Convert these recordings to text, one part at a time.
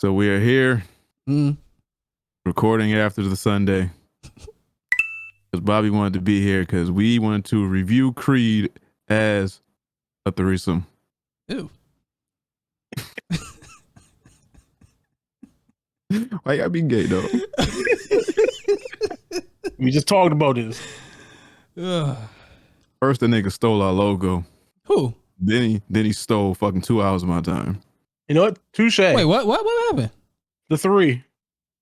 So we are here recording after the Sunday because Bobby wanted to be here because we wanted to review Creed as a threesome. Ew. Why you gotta be gay though? We just talked about this. First, the nigga stole our logo. Who? Then he stole fucking 2 hours of my time. You know what? Touche. Wait, what happened? The 3.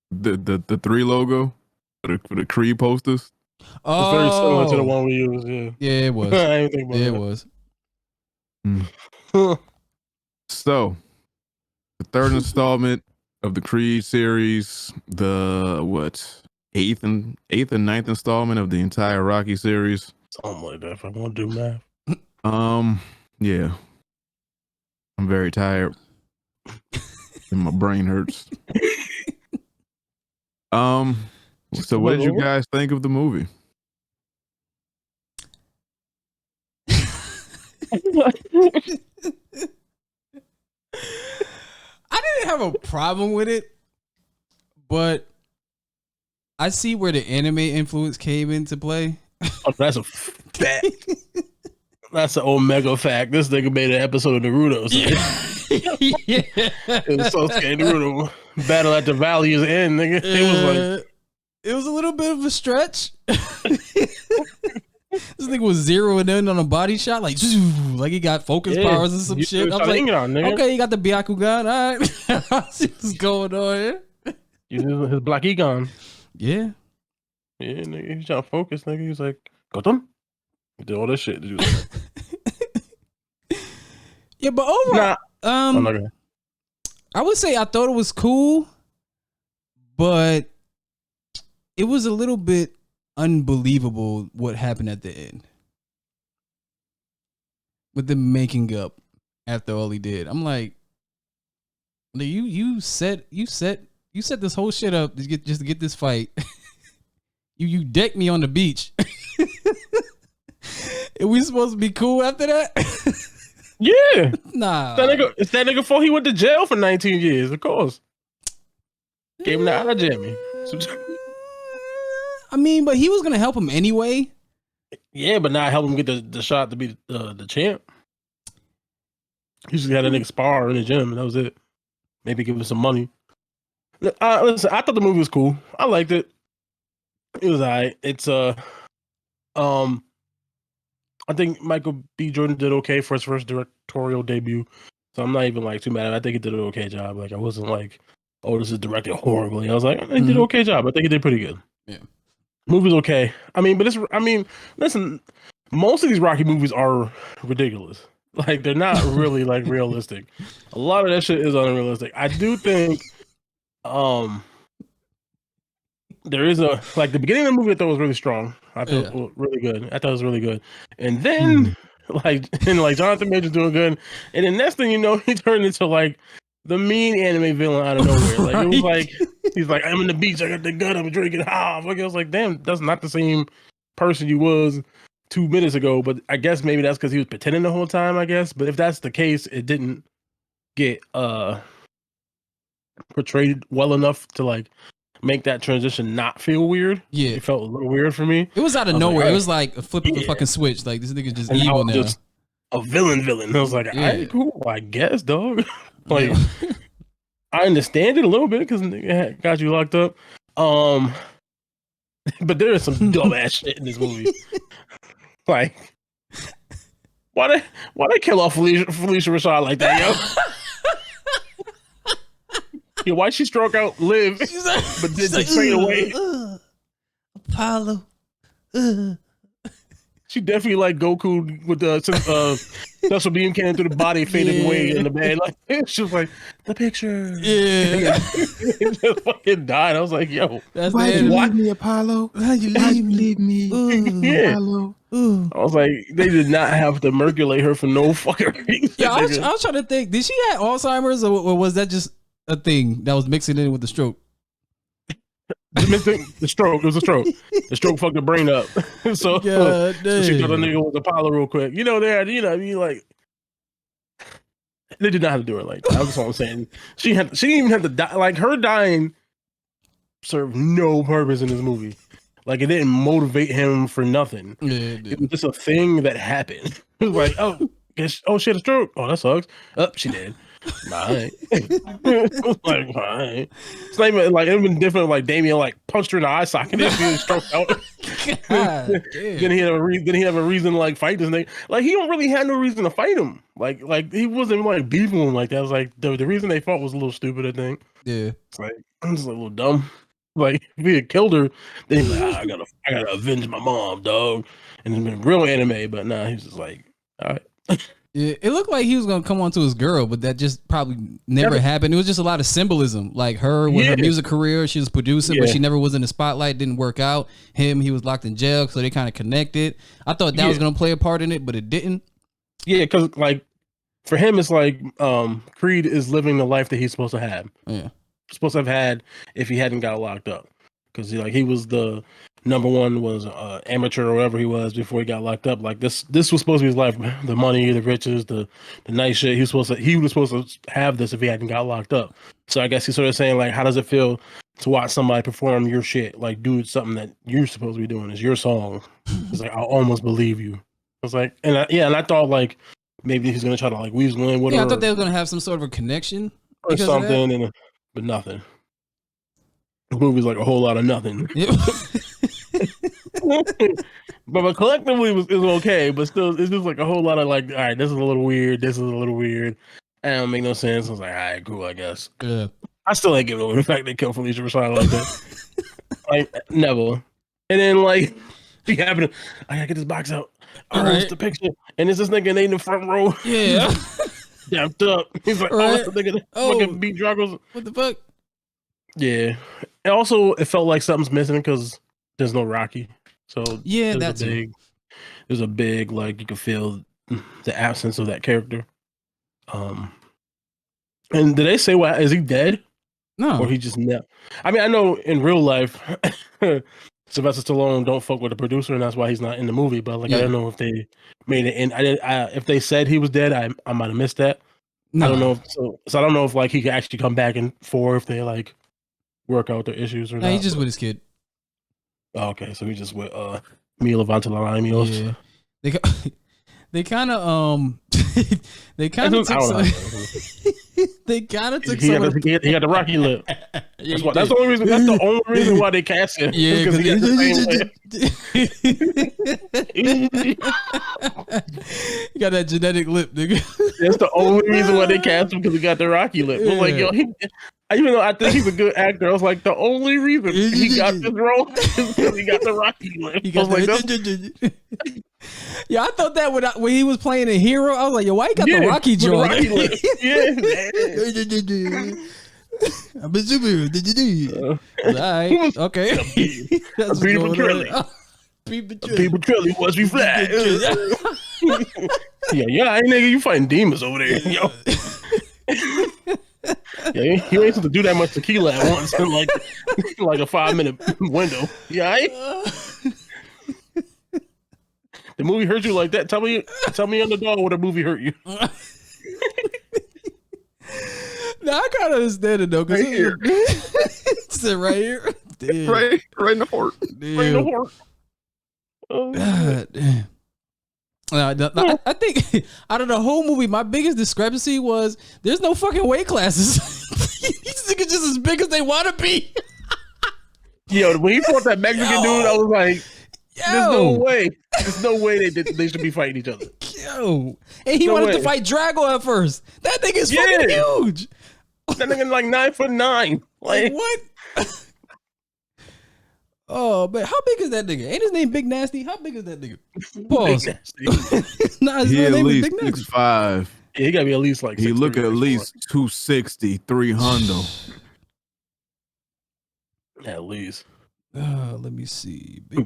The 3 logo for the Creed posters. Oh, It's very similar to the one we used. Yeah, it was. I didn't think about It that. was. So, the third installment of the Creed series, the eighth and ninth installment of the entire Rocky series. Something like that. If I want to do math. Yeah. I'm very tired. And my brain hurts. So what did you guys think of the movie? I didn't have a problem with it, but I see where the anime influence came into play. Oh, that's a fact. That's an omega fact. This nigga made an episode of Naruto. So Yeah. it was so scared. Naruto battle at the Valley's End, nigga. It was like it was a little bit of a stretch. This nigga was zeroing in on a body shot, like he got focus powers and some shit. I was like, okay, you got the Byakugan. All right. I see what's going on here. Using his Black Egon. Yeah. Yeah, nigga. He's trying to focus, nigga. He's like, Gotham. He did all that shit to do that. Yeah, but overall, I would say I thought it was cool, but it was a little bit unbelievable what happened at the end with them making up after all he did. I'm like, you set this whole shit up to get this fight. you decked me on the beach. Are we supposed to be cool after that? Yeah. Nah. It's that nigga before he went to jail for 19 years, of course. Gave him the eye jammy. I mean, but he was gonna help him anyway. Yeah, but not help him get the shot to be the champ. He just had a nigga spar in the gym, and that was it. Maybe give him some money. Listen, I thought the movie was cool. I liked it. It was alright. It's I think Michael B. Jordan did okay for his first directorial debut, so I'm not even like too mad. I think he did an okay job. Like I wasn't like, oh, this is directed horribly. I was like, he did an okay job. I think he did pretty good. Yeah. Movie's okay. Listen, most of these Rocky movies are ridiculous. Like they're not really like realistic. A lot of that shit is unrealistic. I do think there is the beginning of the movie I thought was really strong. I thought it was really good. I thought it was really good. And then Jonathan Major's doing good. And then next thing you know, he turned into like the mean anime villain out of nowhere. Like it was like he's like, I'm in the beach, I got the gun, I'm drinking. I was like, damn, that's not the same person you was 2 minutes ago. But I guess maybe that's because he was pretending the whole time, I guess. But if that's the case, it didn't get portrayed well enough to like make that transition not feel weird. Yeah, it felt a little weird for me. It was out of nowhere. It was like a flip of the fucking switch. Like this nigga just evil now. Just a villain. I was like, all right, cool, I guess, dog. Like, I understand it a little bit because nigga got you locked up. But there is some dumbass shit in this movie. Like, why they kill off Felicia Rashad like that, yo? Yeah, why she stroke out Liv, but did they fade away? Apollo. She definitely like Goku with the special beam cannon through the body, faded away in the bed. Like she was like the picture. Yeah, he just fucking died. I was like, yo, why you leave me, Apollo? Why you leave me, Apollo? I was like, they did not have to merculate her for no fucking reason. Yeah, I was trying to think. Did she have Alzheimer's or was that just a thing that was mixing in with the stroke? The stroke. It was a stroke. The stroke fucked the brain up. so she thought the nigga was Apollo real quick. You know, you like They did not have to do it like that. That's all I'm saying. She didn't even have to die. Like her dying served no purpose in this movie. Like it didn't motivate him for nothing. Yeah, it was just a thing that happened. It was like, oh shit, a stroke. Oh, that sucks. She did. Right. Like, right. It's not even like it would have been different. Like Damien like punched her in the eye socket and she stroked out. Then he have a reason to like fight this nigga. Like he don't really have no reason to fight him. Like he wasn't like beefing him like that. It was like the reason they fought was a little stupid. I think. Yeah. It's like I'm just a little dumb. Like if he had killed her, then he's like, I gotta avenge my mom, dog. And it's been real anime, but nah, he's just like, all right. Yeah, it looked like he was gonna come on to his girl, but that just probably never happened. It was just a lot of symbolism, like her with her music career. She was producing, but she never was in the spotlight. Didn't work out. He was locked in jail, so they kind of connected. I thought that was gonna play a part in it, but it didn't. Yeah, because like for him, it's like Creed is living the life that he's supposed to have. Yeah, supposed to have had if he hadn't got locked up, because he was the number one was amateur or whatever he was before he got locked up. Like this was supposed to be his life, the money, the riches, the nice shit. He was supposed to have this if he hadn't got locked up. So I guess he's sort of saying like, how does it feel to watch somebody perform your shit, like do something that you're supposed to be doing? It's your song. It's like I almost believe you. I was like, and I thought like maybe he's gonna try to like weasel in with her. I thought they were gonna have some sort of a connection or something, but nothing. The movie's like a whole lot of nothing. Yep. but collectively it was okay, but still it's just like a whole lot of like, all right, this is a little weird, this is a little weird. That don't make no sense. I was like, all right, cool, I guess. Yeah. I still ain't giving over the fact they killed Felicia Rashad like that. Like never. And then like she happened to, I gotta get this box out. Oh, it's the picture. And it's this nigga in the front row. Yeah. Jamped up. He's like, oh, that's the nigga that fucking beat Dragos. What the fuck? Yeah. And also, it felt like something's missing because there's no Rocky. So yeah, there's a big like you can feel the absence of that character. And did they say what is he dead? No, or he just never. I mean, I know in real life, Sylvester Stallone don't fuck with the producer, and that's why he's not in the movie. But like, I don't know if they made it in. If they said he was dead, I might have missed that. No. I don't know. So I don't know if like he could actually come back in 4 if they like work out their issues or not. He's just with his kid. Oh, okay, so he's just with Mila Vantelanios. Yeah, they kind of they kind of took some. They kind of took some. He got the Rocky lip. That's the only reason. That's the only reason why they cast him. Yeah, because he got the same he got that genetic lip, nigga. That's the only reason why they cast him, because he got the Rocky lip. Yeah. Like, yo, even though I think he's a good actor, I was like, the only reason he got this role is because he got the Rocky lip. Yeah, I thought that when he was playing a hero, I was like, yo, why he got the Rocky jaw? I'm a superhero. All right, okay. That's Peter Petrelli was me fly. Yeah, nigga, you fighting demons over there, yo. Yeah, you ain't supposed to do that much tequila at once in like a 5-minute window. Yeah, the movie hurt you like that. Tell me underdog what a movie hurt you. No, I kind of understand it though. Right here. Sit right here. Damn. Right in the heart. Right in the heart. Oh, God damn. I think out of the whole movie, my biggest discrepancy was there's no fucking weight classes. These niggas just as big as they want to be. Yo, when he fought that Mexican dude, I was like, there's no way. There's no way they should be fighting each other. Yo. And he wanted to fight Drago at first. That thing is fucking huge. That nigga like 9'9". Like what? Oh, but how big is that nigga? Ain't his name Big Nasty? How big is that nigga? Pause. Nah, his name is Big Nasty. 6'5". Yeah, he gotta be at least like. He look at least 260, 300. At least. Let me see. Big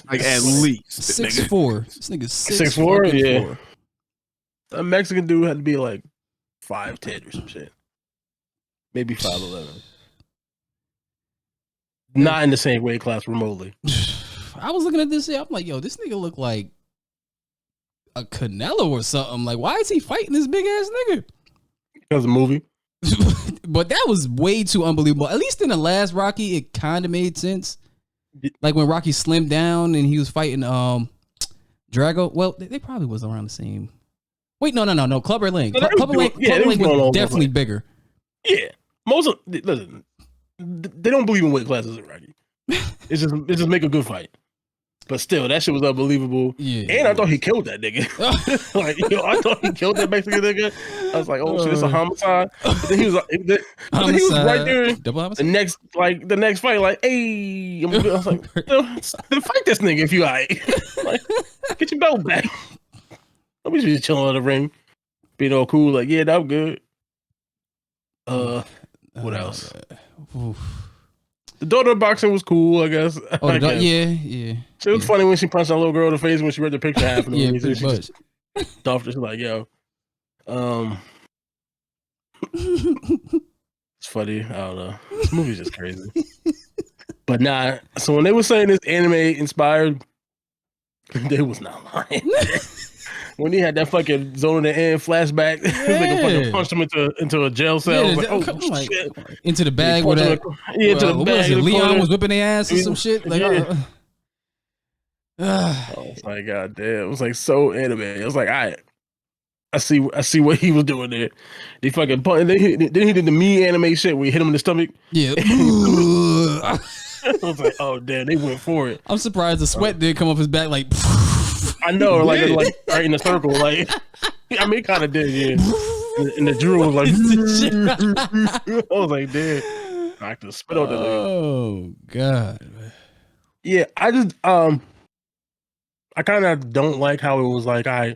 like at least 6'4". This nigga's 6'4". Yeah. A Mexican dude had to be like 5'10" or some shit. Maybe 5'11". Not in the same weight class remotely. I was looking at this shit. I'm like, yo, this nigga look like a Canelo or something. Like, why is he fighting this big ass nigga? because of the movie. But that was way too unbelievable. At least in the last Rocky, it kind of made sense. Like when Rocky slimmed down and he was fighting Drago. Well, they probably was around the same. Wait, no. Clubber Lang. Clubber Lang was definitely bigger. Yeah, listen, they don't believe in weight classes in Rocky. It's just make a good fight. But still, that shit was unbelievable. Yeah, and I thought he killed that nigga. Like, I thought he killed that Mexican nigga. I was like, oh shit, it's a homicide. But then he was right there. Double homicide. The next fight, like, hey, I was like, then fight this nigga if you alright. Like, get your belt back. Don't be just chilling in the ring, being all cool. Like, yeah, that was good. What else? The daughter of boxing was cool, I guess. Oh, yeah. It was funny when she punched that little girl in the face when she read the picture happening. Yeah, she pretty much. just stuffed her. She's like, yo. It's funny. I don't know. This movie's just crazy. But nah, so when they were saying this anime inspired, they was not lying. When he had that fucking zone of the end flashback, they fucking punched him into a jail cell. Yeah, like, shit. Into the bag where that into the bag. Leon was whipping their ass or some shit. Like, I was like, God damn. It was like so anime. It was like, all right. I see what he was doing there. They fucking then he did the me anime shit where he hit him in the stomach. Yeah. I was like, oh damn, they went for it. I'm surprised the sweat did come off his back like I know, like right in the circle. Like, I mean, it kind of did, yeah. And the drool was like, I was like, damn, I could spit on the leg. Oh God. Yeah, I just I kind of don't like how it was like I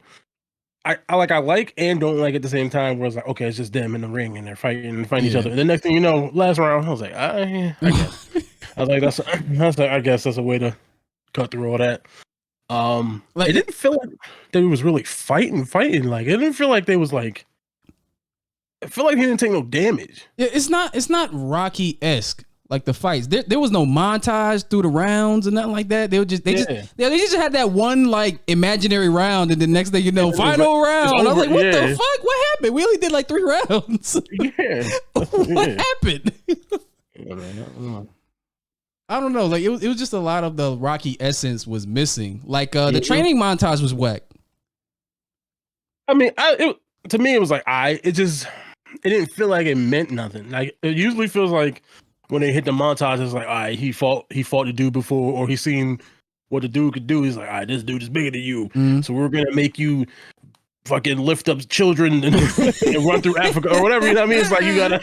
like and don't like at the same time. Where it's like, okay, it's just them in the ring and they're fighting each other. And the next thing you know, last round, I was like, I guess. I was like, I guess that's a way to cut through all that. It didn't feel like they was really fighting. Like, it didn't feel like they was like. I feel like he didn't take no damage. Yeah, it's not Rocky-esque. Like the fights, there was no montage through the rounds and nothing like that. They just had that one like imaginary round, and the next thing you know, final round. I was like, what the fuck? What happened? We only did like 3 rounds. Yeah, what happened? I don't know. Like it was just a lot of the Rocky essence was missing. Like the training montage was whack. I mean, to me it was like it didn't feel like it meant nothing. Like it usually feels like. When they hit the montage, it's like, all right, he fought the dude before, or he seen what the dude could do. He's like, all right, this dude is bigger than you, so we're gonna make you fucking lift up children and run through Africa or whatever. You know what I mean? It's like you gotta.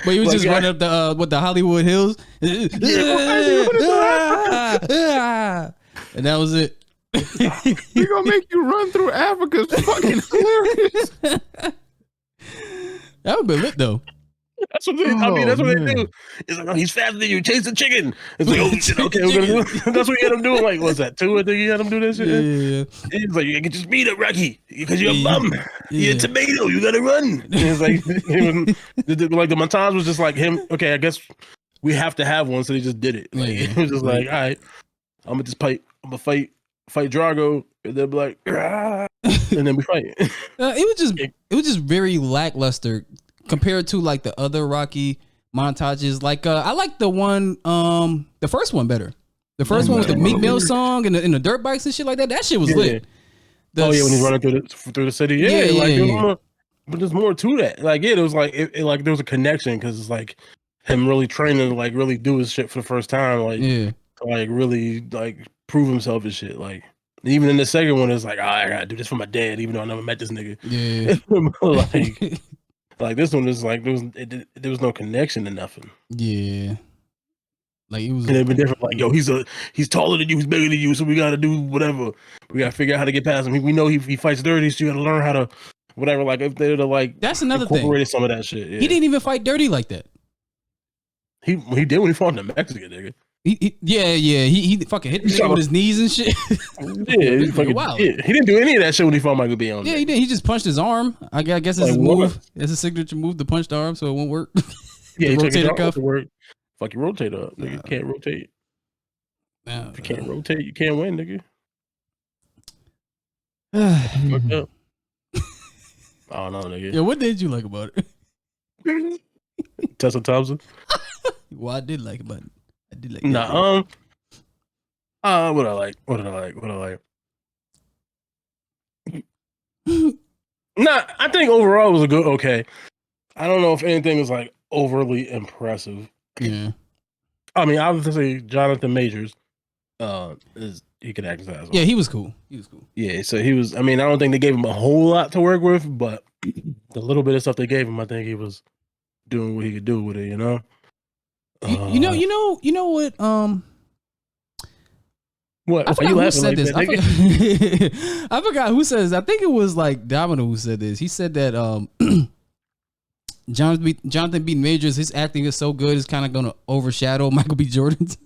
But he was just running up the Hollywood Hills, and that was it. We're gonna make you run through Africa. It's fucking hilarious. That would be lit though. That's what they do. It's like, oh, he's faster than you. Chase the chicken. It's like, oh shit, okay, we're gonna do. That's what you had him doing. Like, what's that? 2? I think you had him do that shit. Yeah. He's like, you can get your speed up, Rocky, because you're a bum. You're a tomato. You gotta run. And it's like, like the montage was just like him. Okay, I guess we have to have one, so they just did it. Like it was just like, all right, I'm gonna just fight. I'm gonna fight Drago, and they'll be like, and then we fight. It was just very lackluster. Compared to like the other Rocky montages, like I like the one, the first one better. The first one with the Meek Mill song and the dirt bikes and shit like that. That shit was lit. When he's running through the city, but there's more to that. Like, it was like it like there was a connection because it's like him really training to like really do his shit for the first time, like to like really like prove himself and shit. Like even in the second one, it's like, I gotta do this for my dad, even though I never met this nigga. Yeah. Like this one is like there was no connection to nothing. Yeah, like it was. And it'd been different. Like, yo, he's taller than you, he's bigger than you, so we gotta do whatever. We gotta figure out how to get past him. We know he fights dirty, so you gotta learn how to whatever. Like if they're to like that's another thing. Incorporated some of that shit. Yeah. He didn't even fight dirty like that. He did when he fought the Mexican nigga. He fucking hit me with his knees and shit. Yeah, he fucking wild. Yeah. He didn't do any of that shit when he fought Michael B. Yeah, he did. He just punched his arm. I guess it's his move. It's a signature move to punch the arm, so it won't work. Yeah, he rotator cuff. Fuck, you rotate up. Nigga, can't rotate. If you can't rotate, you can't win, nigga. Fucked up. I don't know, nigga. Yeah, what did you like about it? Tessa Thompson. Well, I did like it, but I did like Nah, what I like. Nah, I think overall it was a good okay. I don't know if anything was like overly impressive. Yeah. I mean, obviously Jonathan Majors, is he could act his ass off. Yeah, he was cool. Yeah, so he was. I mean, I don't think they gave him a whole lot to work with, but the little bit of stuff they gave him, I think he was doing what he could do with it. You know. You know what? What? I forgot who said this. That, I forgot who said this. I think it was like Domino who said this. He said that Jonathan B. Majors, his acting is so good, it's kind of gonna overshadow Michael B. Jordan's.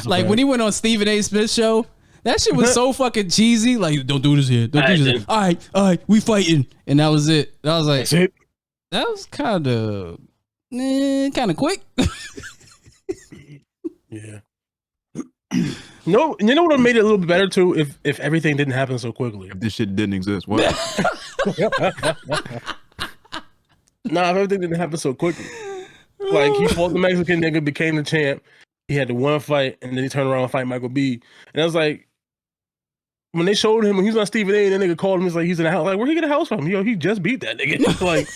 Like when he went on Stephen A. Smith's show, that shit was so fucking cheesy. Like, don't do this here. Don't do this. All right, we fighting, and that was it. I was like, that was kind of quick. Yeah. No, you know what would have made it a little bit better too if everything didn't happen so quickly. If this shit didn't exist, what? Nah, if everything didn't happen so quickly. Like he fought the Mexican nigga, became the champ. He had the one fight, and then he turned around and fight Michael B. And I was like, when they showed him when he was on Stephen A. and that nigga called him, he's like, he's in the house. Like, where he get a house from? Yo, he just beat that nigga. Like,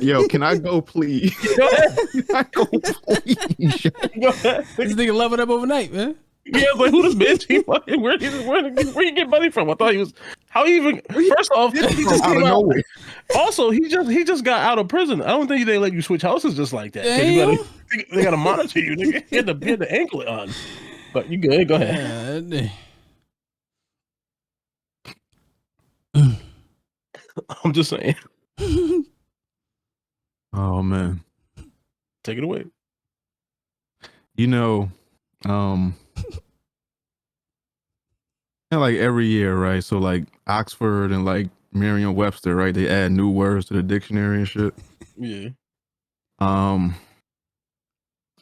yo, can I go, please? Go ahead. Can I go, please? Go ahead. This nigga leveled up overnight, man. Yeah, I was like, who this bitch? Where you get money from? I thought he was. How he even? First off, he just came out. Also, he just got out of prison. I don't think they let you switch houses just like that. They gotta monitor you. Nigga. He had the anklet on. But you good? Go ahead. I'm just saying. Oh man, take it away. You know, and like every year, right? So like Oxford and like Merriam-Webster, right? They add new words to the dictionary and shit. Yeah. And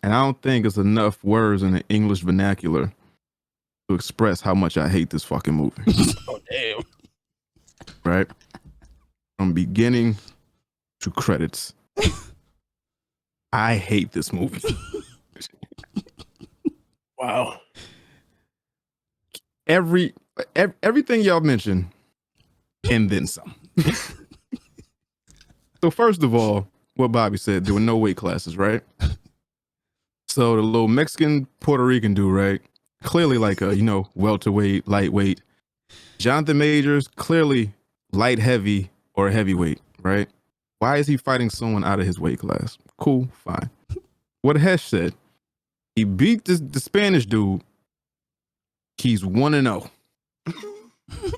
I don't think it's enough words in the English vernacular to express how much I hate this fucking movie. Oh damn. Right? From beginning to credits. I hate this movie. Wow. Everything y'all mentioned, and then some. So first of all, what Bobby said, there were no weight classes, right? So the little Mexican Puerto Rican dude, right? Clearly like a, welterweight, lightweight. Jonathan Majors, clearly light heavy or heavyweight, right? Why is he fighting someone out of his weight class? Cool, fine. What Hesh said, he beat the Spanish dude. He's 1-0.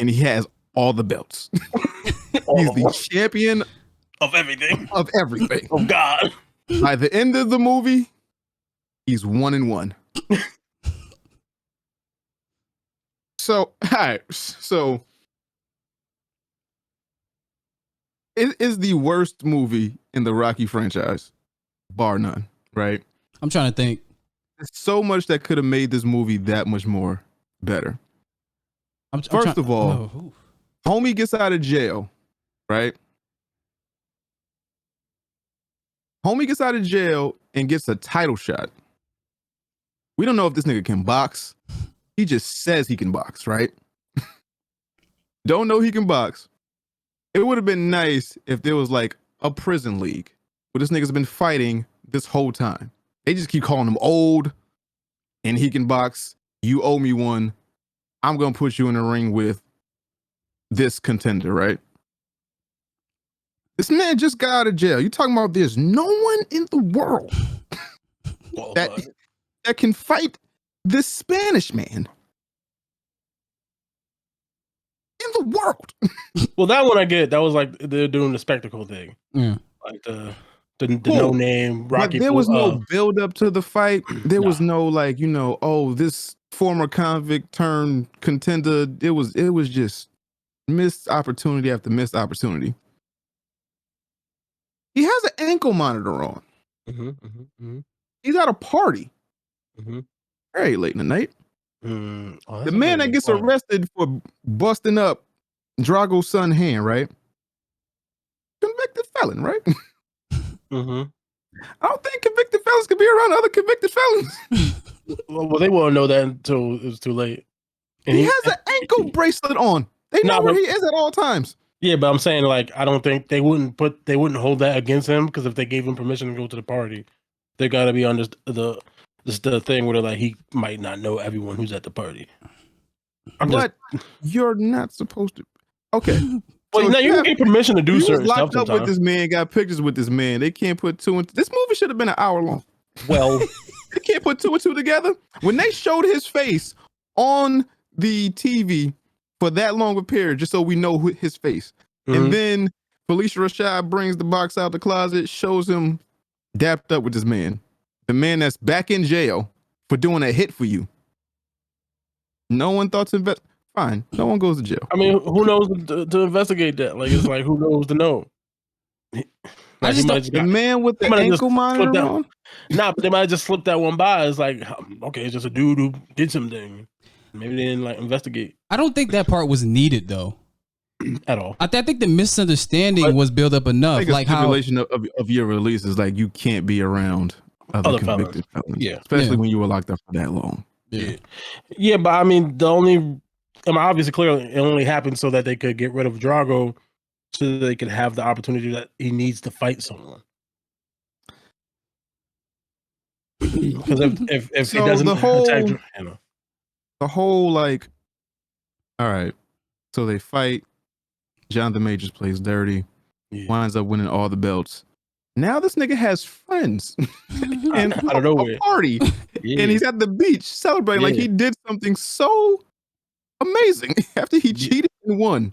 And he has all the belts. He's the champion of everything. Of everything. Oh God. By the end of the movie, he's 1-1. So, all right. So it is the worst movie in the Rocky franchise, bar none, right? I'm trying to think. There's so much that could have made this movie that much more better. First of all, homie gets out of jail, right? Homie gets out of jail and gets a title shot. We don't know if this nigga can box. He just says he can box, right? Don't know he can box. It would have been nice if there was like a prison league where this nigga's been fighting this whole time. They just keep calling him old and he can box. You owe me one. I'm going to put you in a ring with this contender, right? This man just got out of jail. You talking about there's no one in the world that can fight this Spanish man in the world. Well, that one I get. That was like they're doing the spectacle thing. Yeah. Like the no name Rocky. But there was no build up to the fight. There was no like, this former convict turned contender. It was just missed opportunity after missed opportunity. He has an ankle monitor on. He's at a party. Very late in the night. The man that gets arrested for busting up Drago's son's hand, right? Convicted felon, right? I don't think convicted felons can be around other convicted felons. Well, they won't know that until it was too late. And he has an ankle bracelet on. They know where he is at all times. Yeah, but I'm saying like I don't think they wouldn't hold that against him because if they gave him permission to go to the party, they got to be on the thing where they're like he might not know everyone who's at the party. But you're not supposed to. Okay. Well, now you can get permission to do certain stuff. Locked up with this man, got pictures with this man. They can't put two and this movie should have been an hour long. Well, they can't put two and two together. When they showed his face on the TV for that long a period, just so we know his face, and then Felicia Rashad brings the box out the closet, shows him dapped up with this man, the man that's back in jail for doing a hit for you. No one thought to invest. Fine, no one goes to jail. I mean, who knows to investigate that? Like, it's like, who knows to know? Like, the man with the ankle monitor on? Nah, but they might have just slipped that one by. It's like, okay, it's just a dude who did something. Maybe they didn't like investigate. I don't think that part was needed though. At all. I think the misunderstanding was built up enough. Like how stipulation of your release is like you can't be around other convicted felons. Yeah, especially when you were locked up for that long. Yeah, but I mean, obviously, clearly, it only happened so that they could get rid of Drago, so that they could have the opportunity that he needs to fight someone. Because if so he doesn't attack, the whole like, all right, so they fight. Jonathan Majors plays dirty, winds up winning all the belts. Now this nigga has friends and I don't know a party, and he's at the beach celebrating like he did something so amazing after he cheated and won.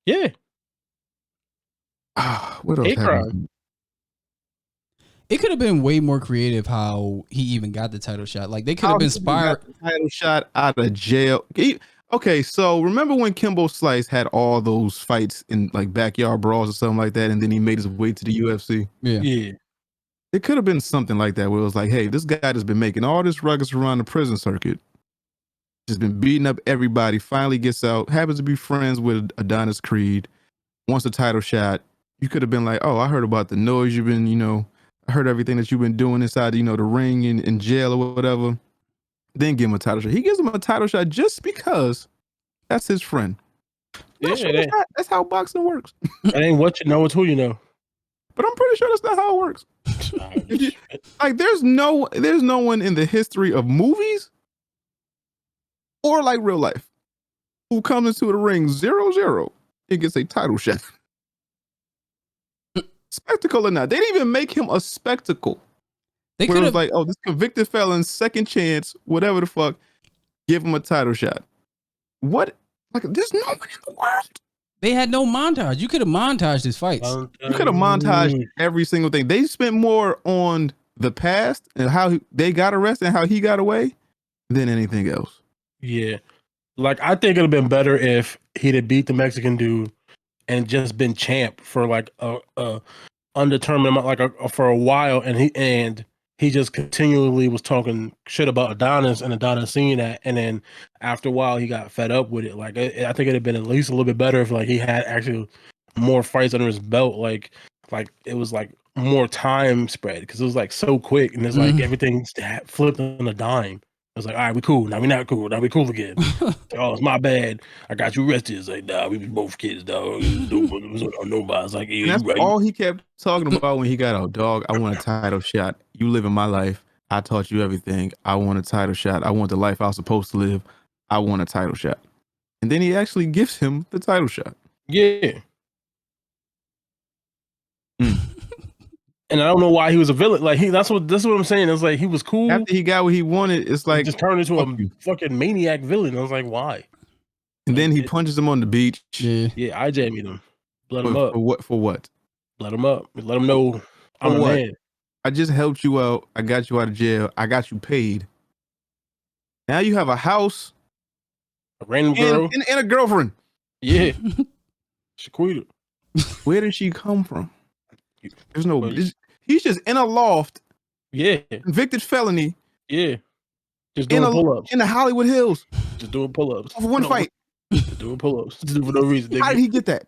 Yeah. What else happened? It could have been way more creative how he even got the title shot. Like they could have inspired the title shot out of jail. Okay, so remember when Kimbo Slice had all those fights in like backyard brawls or something like that, and then he made his way to the UFC? Yeah. It could have been something like that where it was like, hey, this guy has been making all this ruckus around the prison circuit. Just been beating up everybody, finally gets out, happens to be friends with Adonis Creed, wants a title shot. You could have been like, oh, I heard about the noise you've been, I heard everything that you've been doing inside, the ring in jail or whatever. Then give him a title shot. He gives him a title shot just because that's his friend. That's how boxing works. That ain't what you know, it's who you know. But I'm pretty sure that's not how it works. Like there's no one in the history of movies or like real life who comes into the ring 0-0 and gets a title shot. Spectacle or not. They didn't even make him a spectacle. They could have like, oh, this convicted felon, second chance, whatever the fuck, give him a title shot. What? Like, there's no one in the world. They had no montage. You could have montaged his fights. You could have montaged every single thing. They spent more on the past and how they got arrested and how he got away than anything else. Yeah. Like, I think it'd have been better if he'd have beat the Mexican dude and just been champ for like a undetermined amount, like for a while, and he just continually was talking shit about Adonis, and Adonis seeing that, and then after a while he got fed up with it. Like I think it'd have been at least a little bit better if like he had actually more fights under his belt, like it was like more time spread, because it was like so quick, and it's like everything flipped on a dime. I was like, all right, we cool. Now we not cool. Now we cool again. Oh, it's my bad. I got you arrested. It's like, nah, we was both kids, dog. Nobody. It's like, yeah, that's right. all he kept talking about when he got out. Dog, I want a title shot. You live in my life. I taught you everything. I want a title shot. I want the life I was supposed to live. I want a title shot. And then he actually gives him the title shot. Yeah. And I don't know why he was a villain. Like that's what I'm saying. It's like he was cool. After he got what he wanted, it's like he just turned into a fucking maniac villain. I was like, why? And then he punches him on the beach. Yeah, I jammed him. Blood him up. For what? Let him up. Let him know I'm a man. I just helped you out. I got you out of jail. I got you paid. Now you have a house, a random girl, and a girlfriend. Yeah, Shaquita. Where did she come from? There's no. He's just in a loft. Yeah. Convicted felony. Yeah. Just doing pull-ups. In the Hollywood Hills. Just doing pull-ups. For one fight. Just doing pull-ups. Just for no reason. How did he get that?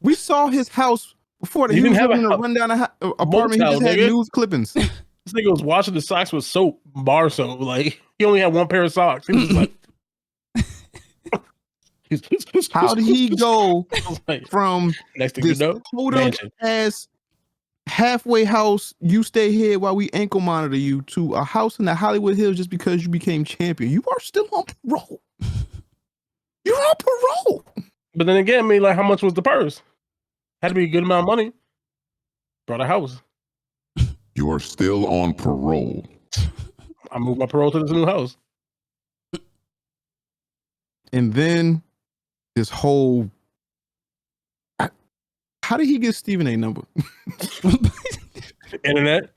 We saw his house Before that, He he was didn't have living in a a rundown apartment. He motel, just had nigga. news clippings. This nigga was washing the socks with soap, bar soap. Like he only had one pair of socks. He was like, how did he go like, from next thing this you know, podunk ass halfway house, you stay here while we ankle monitor you, to a house in the Hollywood Hills just because you became champion? You are still on parole. You're on parole. But then again, I mean, like, how much was the purse? Had to be a good amount of money. Brought a house. You are still on parole. I moved my parole to this new house. And then this whole, how did he get Stephen A number? Internet.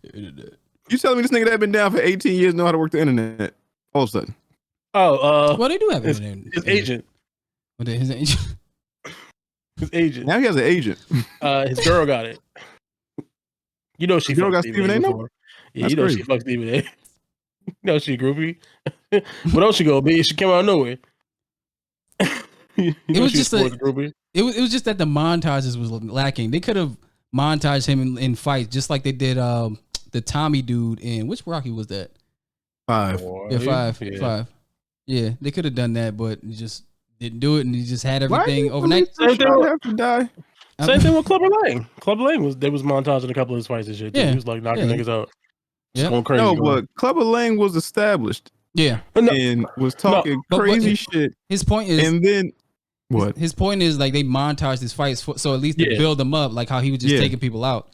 You telling me this nigga that had been down for 18 years know how to work the internet all of a sudden? Oh, Well, they do have his agent. What his agent? His agent. Now he has an agent. His girl got it. You know she Girl fucked got Stephen Stephen A A before. number? Yeah, That's you know crazy. she fucked Stephen A. You know she a groupie. What else she gonna be? She came out of nowhere. It was just a groupie. It was just that the montages was lacking. They could have montaged him in fights just like they did the Tommy dude in which Rocky was that? 5. Yeah, five. Yeah, they could have done that, but you just didn't do it, and you just had Why everything you overnight. believe Rashad have to die? Same thing with Clubber Lang. Clubber Lang was montaging a couple of his fights and shit. Yeah. He was like knocking niggas out. Just Yep. going crazy. No, bro. but Clubber Lang was established Yeah, and was talking but crazy shit. his point is, And then what? his point is like they montaged his fights, so at least to Yeah. build them up, like how he was just Yeah. taking people out.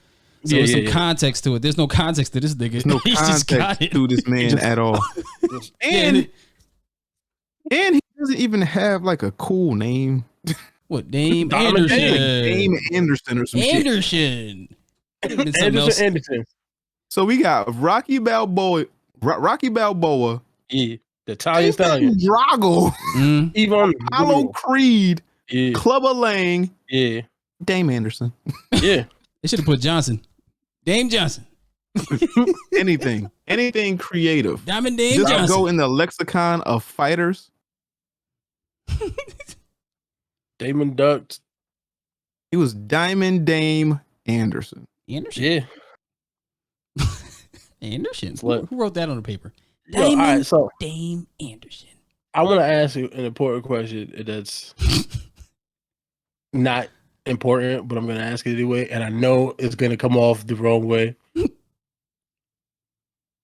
So Yeah, there's some yeah. context to it. There's no context to this nigga. There's no He just got context it. to this man just- at all. And he doesn't even have like a cool name. What Dame Diamond Anderson? Dame Anderson or some shit. Anderson. Could've been something else. Anderson. So we got Rocky Balboa, Yeah. The Italian Stallion. Drago, Mm. Yvonne. Apollo Creed, Yeah. Clubber Lang, Yeah. Dame Anderson. Yeah. They should have put Johnson. Dame Johnson. Anything creative. Diamond Dame Just Johnson. go in the lexicon of fighters. Damon Ducks. He was Diamond Dame Anderson. Anderson. Yeah. Anderson. Slut. Who wrote that on the paper? Yo, all right, so Dame Anderson. I want to ask you an important question that's not important, but I'm going to ask it anyway, and I know it's going to come off the wrong way.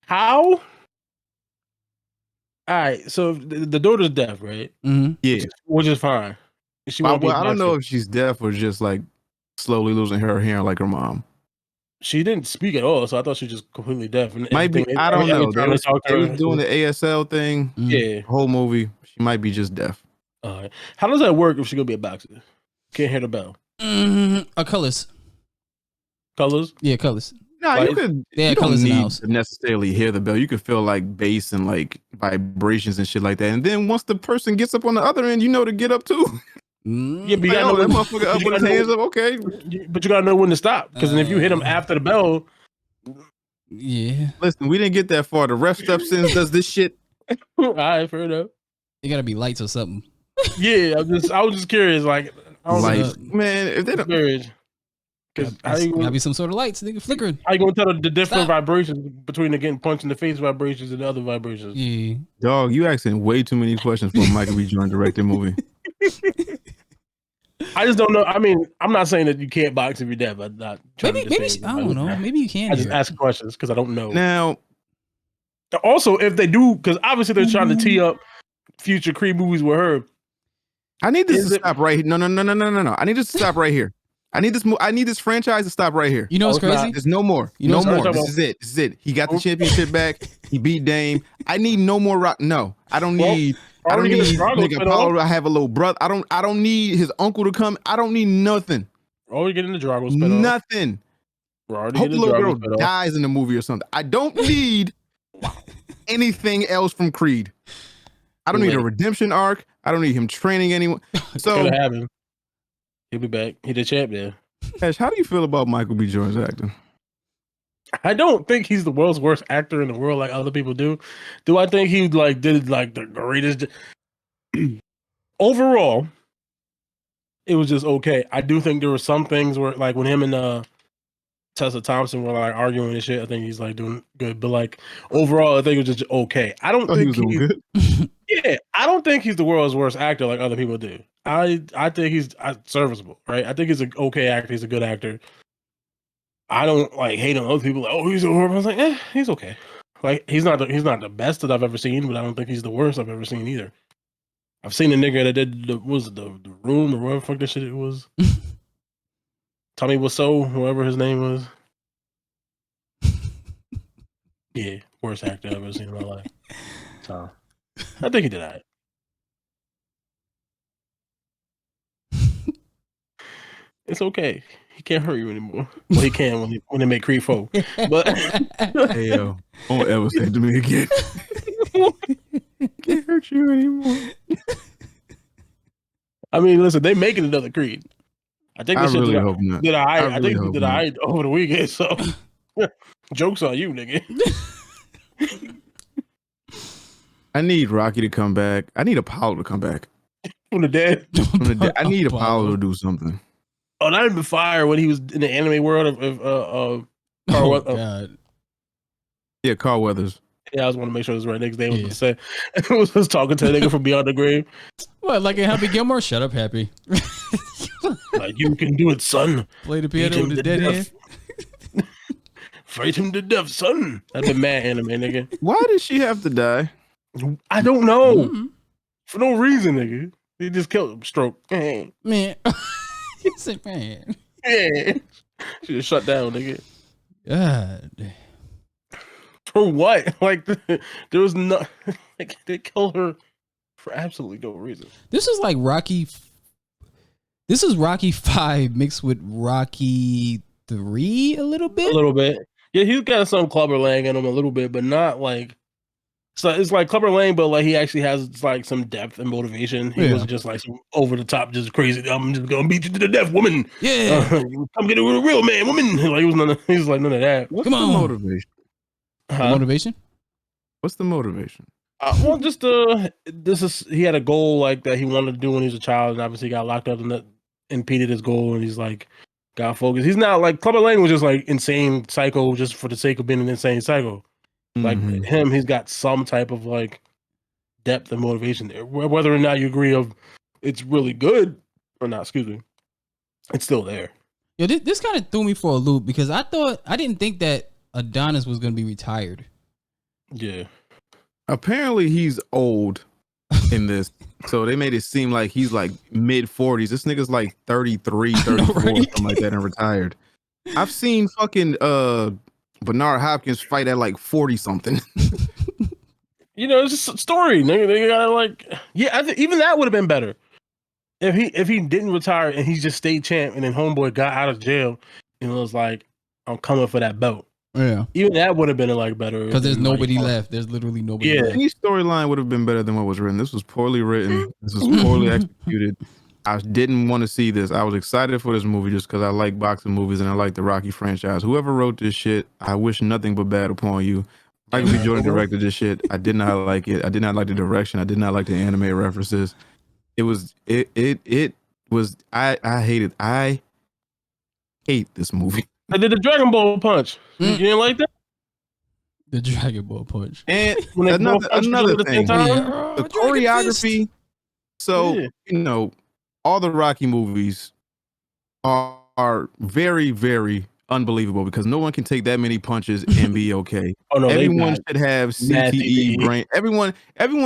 How? All right, so the daughter's deaf, right? Mm-hmm. Yeah. Which is fine. She Well, won't be I don't know boxer. if she's deaf or just like slowly losing her hearing like her mom. She didn't speak at all, so I thought she was just completely deaf. And Might be. everything- I don't every know. time They I talk to was her, doing the ASL thing. yeah. Whole movie. She might be just deaf. All right. How does that work if she's gonna be a boxer? Can't hear the bell. Colors. Colors. Yeah, colors. No, Like, you could. they had You don't colors in the need house. to necessarily hear the bell. You could feel like bass and like vibrations and shit like that. And then once the person gets up on the other end, you know to get up too. Yeah, but you Like, gotta oh, know that when, motherfucker up you with his gotta hands know- up. Okay. but you gotta know when to stop. Because if you hit him after the bell, Yeah. Listen, we didn't get that far. The ref steps in, does this shit. all right, fair enough. It gotta be lights or something. Yeah, I was just curious. Like, I don't Like, know. man, if they don't. Marriage. Because how you Gotta gonna be some sort of lights, nigga, flickering. tell the different Stop. vibrations between the getting punched in the face vibrations and the other vibrations? Yeah. Dog, you asking way too many questions for a Michael B. Jordan directed movie. I just don't know. I mean, I'm not saying that you can't box if you're deaf. I'm not trying Maybe, to maybe say I don't know. Maybe you can. I just hear. ask questions because I don't know. Now, Also, if they do, because obviously they're trying to tee up future Creed movies with her. I need this Is to it- stop right here. No. I need this to stop right here. I need this franchise to stop right here. You know what's Oh, it's not. crazy? There's no more. You know No what's more. crazy? This is it. He got the championship back. He beat Dame. I need no more rock. No, I don't Well, need. I don't already need get a Drago nigga spin Apollo off. to have a little brother. I don't need his uncle to come. I don't need nothing. We're already getting the Drago spin off. Nothing. We're already Hope the getting the little Drago girl spin off. dies in the movie or something. I don't need anything else from Creed. I don't need a redemption arc. I don't need him training anyone. So, Gonna have him. He'll be back. He the champ there. Hesh, how do you feel about Michael B. Jordan's acting? I don't think he's the world's worst actor in the world like other people do. Do I think he like did like the greatest? Overall, it was just okay. I do think there were some things where, like, when him and Tessa Thompson were like arguing and shit, I think he's like doing good. But like overall, I think it was just okay. I don't think he was doing good. Yeah, I don't think he's the world's worst actor like other people do. I think he's serviceable, right? I think he's an okay actor. He's a good actor. I don't like hate on other people. Like, oh, he's a horrible. I was like, he's okay. Like he's not the best that I've ever seen, but I don't think he's the worst I've ever seen either. I've seen a nigga that did the room or whatever the fuck that shit it was. Tommy Wiseau, whoever his name was. Yeah, worst actor I've ever seen in my life. So I think he did that. It's okay. He can't hurt you anymore. Well, he can when they make Creed 4. But hey yo, don't ever say it to me again. Can't hurt you anymore. I mean, listen, they making another Creed. I think I really hope not. I think they did I over the weekend. So jokes on you, nigga. I need Rocky to come back. I need Apollo to come back From the dead. I need Apollo to do something. Oh, that'd been fire when he was in the anime world of God. Yeah, Carl Weathers. Yeah, I just want to make sure it was right. Next day was say it was just talking to a nigga from beyond the grave. What, like in Happy Gilmore? Shut up, Happy. Like, you can do it, son. Play the piano with the dead hand. Fight him to death, son. That's a mad anime, nigga. Why did she have to die? I don't know. For no reason, nigga. He just killed him. Stroke. Man. He said, man. Yeah. She just shut down, nigga. God. For what? Like, there was no... Like, they killed her for absolutely no reason. This is like Rocky... This is Rocky 5 mixed with Rocky 3 a little bit? A little bit. Yeah, he's got some Clubber Lang in him a little bit, but not like... So it's like Clubber Lang, but like he actually has like some depth and motivation. He wasn't just like some over the top, just crazy. I'm just gonna beat you to the death, woman. Yeah, come get it with a real man, woman. Like he was like none of that. What's the motivation? Motivation? What's the motivation? Well, just he had a goal like that he wanted to do when he was a child, and obviously got locked up and that impeded his goal, and he's like got focused. He's not like Clubber Lang was just like insane psycho just for the sake of being an insane psycho. Like him, he's got some type of like depth and motivation there. Whether or not you agree of it's really good or not, excuse me, it's still there. Yeah, this kind of threw me for a loop because I didn't think that Adonis was going to be retired. Yeah. Apparently he's old in this. So they made it seem like he's like mid 40s. This nigga's like 33, 34, something like that and retired. I've seen fucking Bernard Hopkins fight at like 40 something. You know, it's just a story. They gotta like, yeah. I think even that would have been better if he didn't retire and he just stayed champ, and then Homeboy got out of jail and was like, "I'm coming for that belt." Yeah, even that would have been like better because there's nobody left. There's literally nobody. Yeah, left. Any storyline would have been better than what was written. This was poorly written. This was poorly executed. I didn't want to see this. I was excited for this movie just because I like boxing movies and I like the Rocky franchise. Whoever wrote this shit, I wish nothing but bad upon you. Michael B. Jordan directed this shit. I did not like it. I did not like the direction. I did not like the anime references. It was I hate this movie. I did the Dragon Ball punch. You didn't like that? The Dragon Ball punch. And another thing, the choreography. So you know, all the Rocky movies are very, very unbelievable because no one can take that many punches and be okay. Oh, no, everyone should have CTE brain. Everyone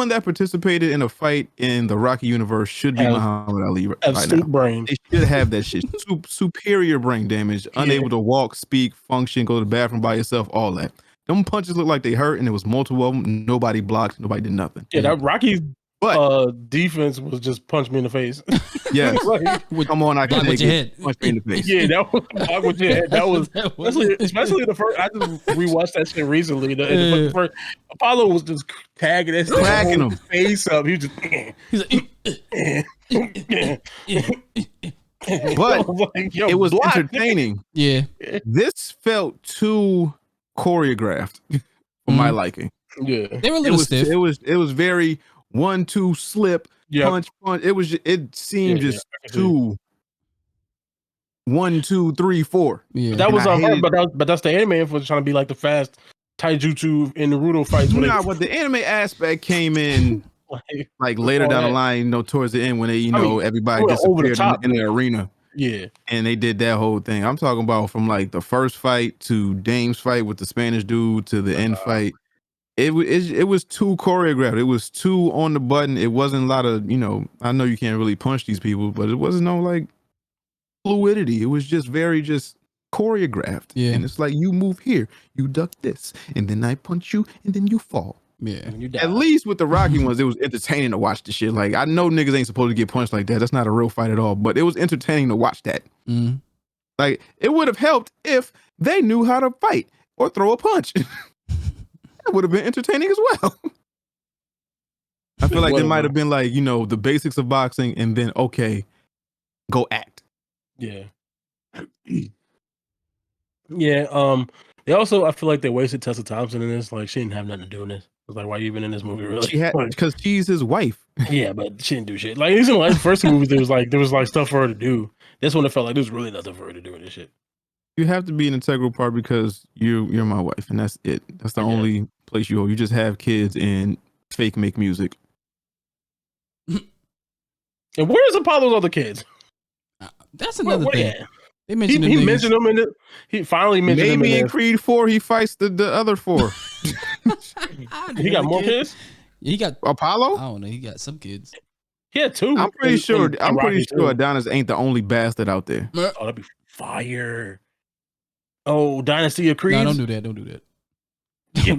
that participated in a fight in the Rocky universe should be Muhammad Ali right now. Brain. They should have that shit. Superior brain damage, unable to walk, speak, function, go to the bathroom by yourself, all that. Them punches look like they hurt, and it was multiple of them. Nobody blocked. Nobody did nothing. Yeah, that Rocky's defense was just punch me in the face. Yes. Like, come on, I can take it. Punch me in the face. Yeah, that was block with your head. That was especially the first. I just rewatched that shit recently. The first, Apollo was just tagging his cracking him face up. He was just. But like, it was entertaining. Yeah, this felt too choreographed for my liking. Yeah, they were a little stiff. It was very 1-2 slip, punch. It seemed just too 1, 2, 3, 4. Yeah. That was And I her, hated- but that's the anime for trying to be like the fast taijutsu in Naruto fights. Nah, but the anime aspect came in like later down the line, you know, towards the end when they, everybody over the disappeared top, in the arena. Yeah. And they did that whole thing. I'm talking about from like the first fight to Dame's fight with the Spanish dude to the end fight. It was too choreographed. It was too on the button. It wasn't a lot of, I know you can't really punch these people, but it wasn't no like fluidity. It was just very choreographed. Yeah. And it's like you move here, you duck this, and then I punch you, and then you fall. Yeah. At least with the Rocky ones, it was entertaining to watch the shit. Like I know niggas ain't supposed to get punched like that. That's not a real fight at all. But it was entertaining to watch that. Mm-hmm. Like it would have helped if they knew how to fight or throw a punch. That would have been entertaining as well. I feel like there might have been like, the basics of boxing and then, okay, go act. Yeah. Yeah. They also, I feel like they wasted Tessa Thompson in this. Like, she didn't have nothing to do in this. It was like, why are you even in this movie, really? She had, because she's his wife. Yeah, but she didn't do shit. Like, even like the first movies, there was like stuff for her to do. This one, it felt like there was really nothing for her to do in this shit. You have to be an integral part because you're my wife, and that's it. That's the only place you go. You just have kids and fake make music. And where's Apollo's other kids? That's another thing. They mentioned he mentioned them in it. He finally mentioned them in Creed 4. He fights the other 4. He got more kids. He got Apollo. I don't know. He got some kids. He had 2. I'm pretty sure Adonis ain't the only bastard out there. Oh, that'd be fire. Oh, Dynasty of Creed. No, don't do that. Don't do that.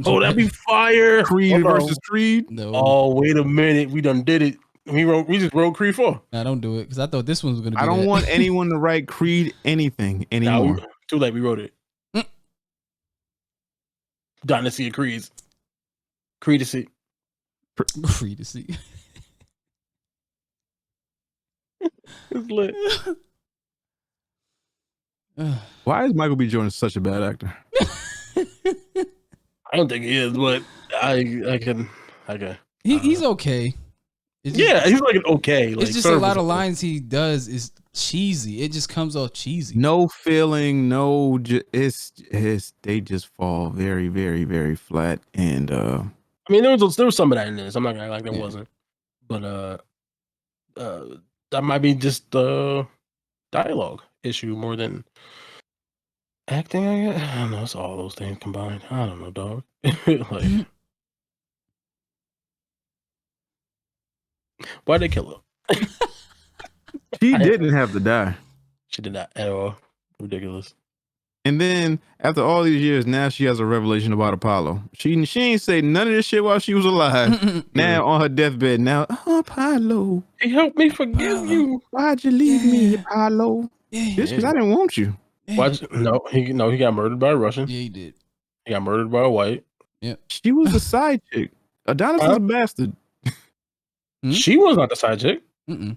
Oh, that'd be fire. Creed versus Creed. No. Oh, wait a minute. We done did it. We just wrote Creed 4. Nah, don't do it because I thought this one was gonna be. I don't want anyone to write Creed anything anymore. Nah, too late. We wrote it. Dynasty of Creeds. Creedacy. Creedacy. It's lit. Why is Michael B. Jordan such a bad actor? I don't think he is, but I can. He's okay. He's like an okay. Like, it's just a lot of lines he does is cheesy. It just comes off cheesy. No feeling, it's they just fall very, very, very flat. And I mean, there was some of that in this. I'm not gonna act like there wasn't, but that might be just the dialogue issue more than acting. I guess. I don't know. It's all those things combined. I don't know, dog. Like. Why'd they kill her? She didn't have to die. She did not at all. Ridiculous. And then after all these years, now she has a revelation about Apollo. She ain't say none of this shit while she was alive. Now on her deathbed, now Apollo, he helped me forgive you. Why'd you leave me, Apollo? Just because I didn't want you. No, he got murdered by a Russian. Yeah, he did. He got murdered by a white. Yeah, she was a side chick. Adonis is a bastard. She was not the side chick. Mm-mm.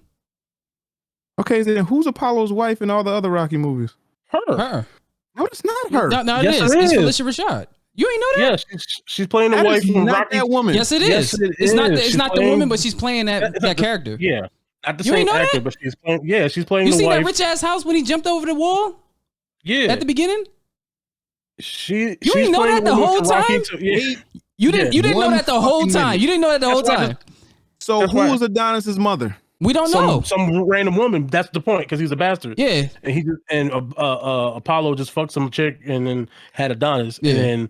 Okay, then who's Apollo's wife in all the other Rocky movies? Her. No, it's not her. No, it is. It's Felicia Rashad. You ain't know that? Yeah, she's playing the wife from Rocky. That woman. Yes, it is. Yes, It's not the woman, but she's playing that character. Yeah, not the same actor, but she's playing. Yeah, she's playing. You the seen wife. that rich ass house when he jumped over the wall? Yeah, at the beginning. You didn't know that the whole time. You didn't know that the whole time. You didn't know that the whole time. So who was Adonis's mother? We don't know. Some random woman. That's the point, because he's a bastard. Yeah. And Apollo just fucked some chick and then had Adonis. Yeah. And then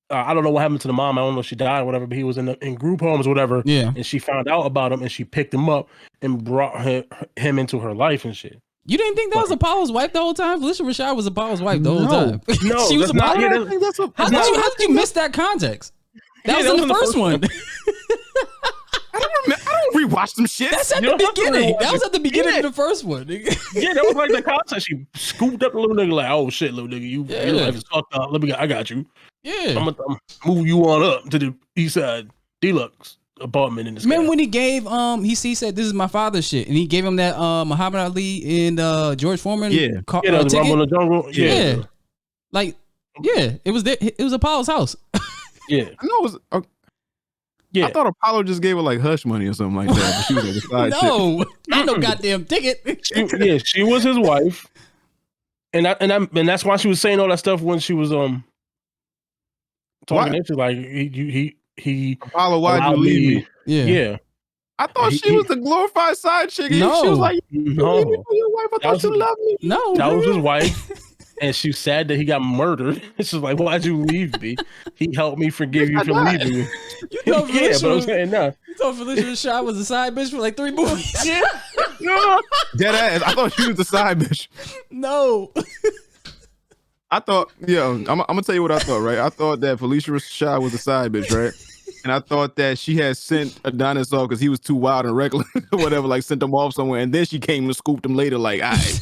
I don't know what happened to the mom. I don't know if she died or whatever, but he was in group homes or whatever. Yeah. And she found out about him and she picked him up and brought him into her life and shit. You didn't think that was Apollo's wife the whole time? Felicia Rashad was Apollo's wife the whole time. No, she was Apollo. How did you miss that context? That was in the first one. I don't rewatch some shit. That's at the beginning. That was at the beginning of the first one. Yeah, that was like the concept. She scooped up the little nigga like, oh shit, little nigga, your life is fucked up. I got you. Yeah, I'm gonna move you on up to the East Side Deluxe apartment in the sky. Remember when he gave he said this is my father's shit, and he gave him that Muhammad Ali and George Foreman the Rumble in the Jungle. Yeah. Like it was there. It was Apollo's house. Yeah, I know it was. Yeah, I thought Apollo just gave her like hush money or something like that. But she was like a side no, not no goddamn ticket. She was his wife. And that's why she was saying all that stuff when she was talking to you, like he Apollo, why'd you allowed leave me? Yeah. I thought she was the glorified side chick. No. She was like, No. leave me for your wife. I thought you loved me. No, That was his nigga. wife. And she's sad that he got murdered. She's like, why'd you leave me? He helped me forgive you for leaving me. You thought Yeah, Felicia but I'm was, saying no. you thought Felicia Rashad was a side bitch for like 3 movies? Yeah. Dead ass. I thought she was the side bitch. No. I thought, I'm gonna tell you what I thought, right? I thought that Felicia Rashad was the side bitch, right? And I thought that she had sent Adonis off because he was too wild and reckless or whatever, like sent him off somewhere. And then she came and scooped him later, like, all right.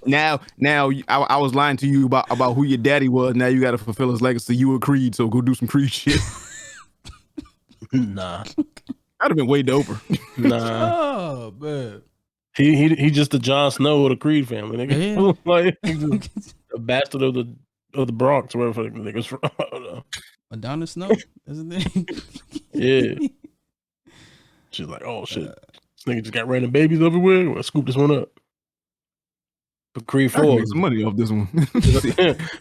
Now, I was lying to you about who your daddy was. Now you got to fulfill his legacy. You were Creed, so go do some Creed shit. Nah. That'd have been way doper. Nah. Oh man. He just the Jon Snow of the Creed family, nigga. Yeah. Like he's just a bastard of the Bronx, wherever the nigga's from. I don't know. Adonis Snow, isn't it? Yeah. She's like, oh shit, this nigga just got random babies everywhere. Well, scoop this one up. But Creed I can 4, make some money off this one.